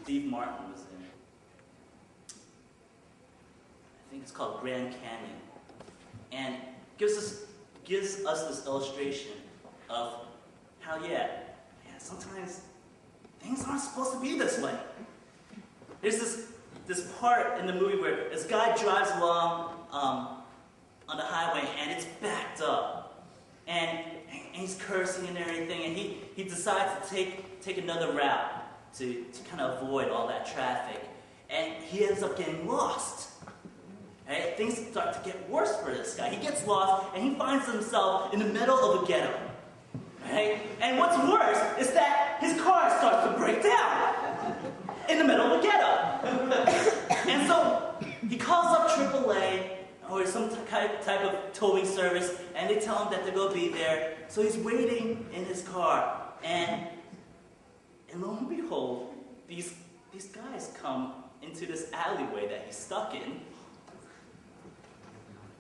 Steve Martin was in. I think it's called Grand Canyon. And gives us this illustration of how, sometimes things aren't supposed to be this way. There's this part in the movie where this guy drives along on the highway and it's backed up. And he's cursing and everything, and he decides to take another route to kind of avoid all that traffic. And he ends up getting lost. Right? Things start to get worse for this guy. He gets lost, and he finds himself in the middle of a ghetto. Right? And what's worse is that his car starts to break down in the middle of a ghetto. And so he calls up AAA or some type of towing service, and they tell him that they're going to be there. So he's waiting in his car, and lo and behold, these guys come into this alleyway that he's stuck in.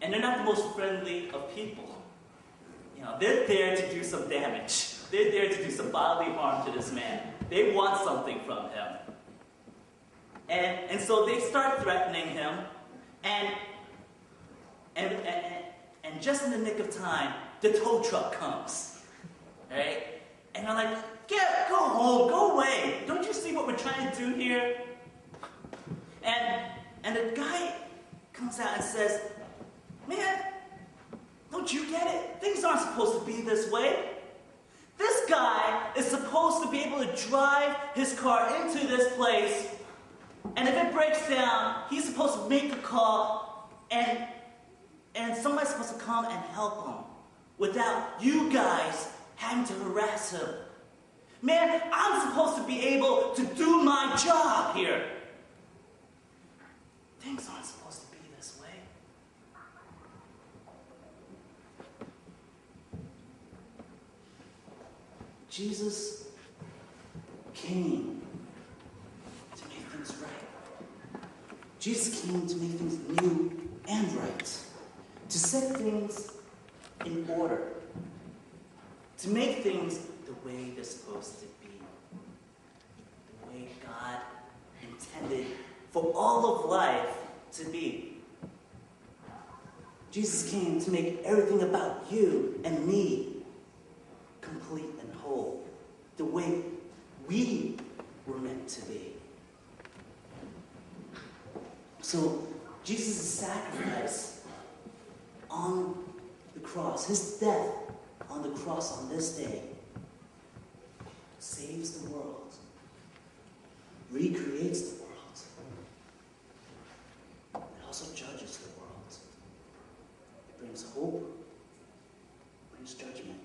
And they're not the most friendly of people. You know, they're there to do some damage. They're there to do some bodily harm to this man. They want something from him. And so they start threatening him, and just in the nick of time, the tow truck comes. Right? And they're like, go home, go away. Don't you see what we're trying to do here? And the guy comes out and says, man, don't you get it? Things aren't supposed to be this way. This guy is supposed to be able to drive his car into this place, and if it breaks down, he's supposed to make a call, and somebody's supposed to come and help him without you guys having to harass him. Man, I'm supposed to be able to do my job here. Things aren't supposed to be this way. Jesus came to make things right. Jesus came to make things new and right. To set things in order. To make things the way they're supposed to be. The way God intended for all of life to be. Jesus came to make everything about you and me complete and whole, the way we were meant to be. So Jesus' sacrifice on the cross, his death on the cross on this day, saves the world, recreates the world. It also judges the world. It brings hope, brings judgment.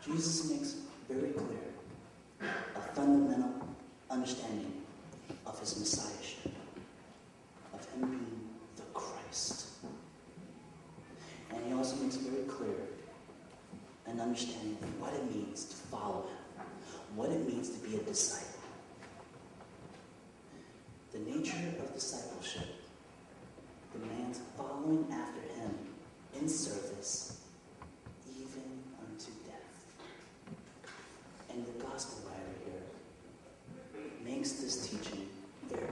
Jesus makes very clear a fundamental understanding of his messiahship, of him being the Christ. And he also makes very clear an understanding of what it means to follow him, what it means to be a disciple. The nature of discipleship demands following after him in service, even unto death. And the gospel writer here makes this teaching very,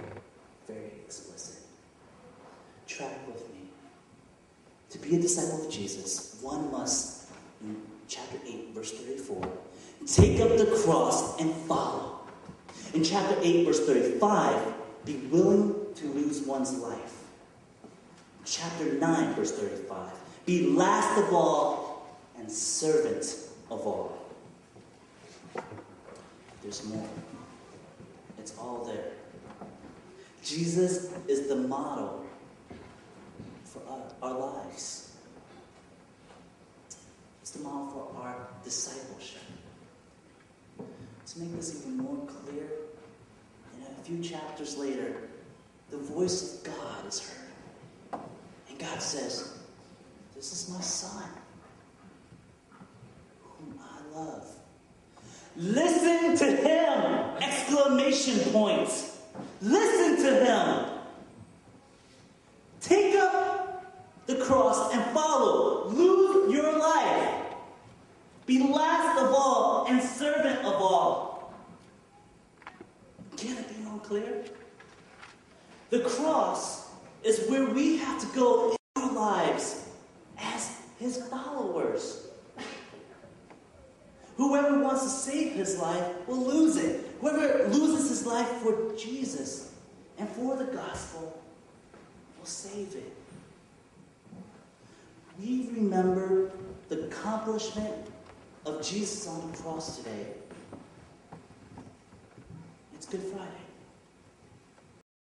very explicit. Track with me. To be a disciple of Jesus, one must, in chapter 8, verse 34, take up the cross and follow. In chapter 8, verse 35, be willing to lose one's life. Chapter 9, verse 35, be last of all and servant of all. There's more. It's all there. Jesus is the model for our lives. It's the model for our discipleship. To make this even more clear, in a few chapters later, the voice of God is heard. And God says, "This is my son, whom I love. Listen to him!" Exclamation point. Listen to him. Take up the cross and follow. Lose your life. Be last of all and servant of all. clear? The cross is where we have to go in our lives as his followers. Whoever wants to save his life will lose it. Whoever loses his life for Jesus and for the gospel will save it. We remember the accomplishment of Jesus on the cross today. It's Good Friday.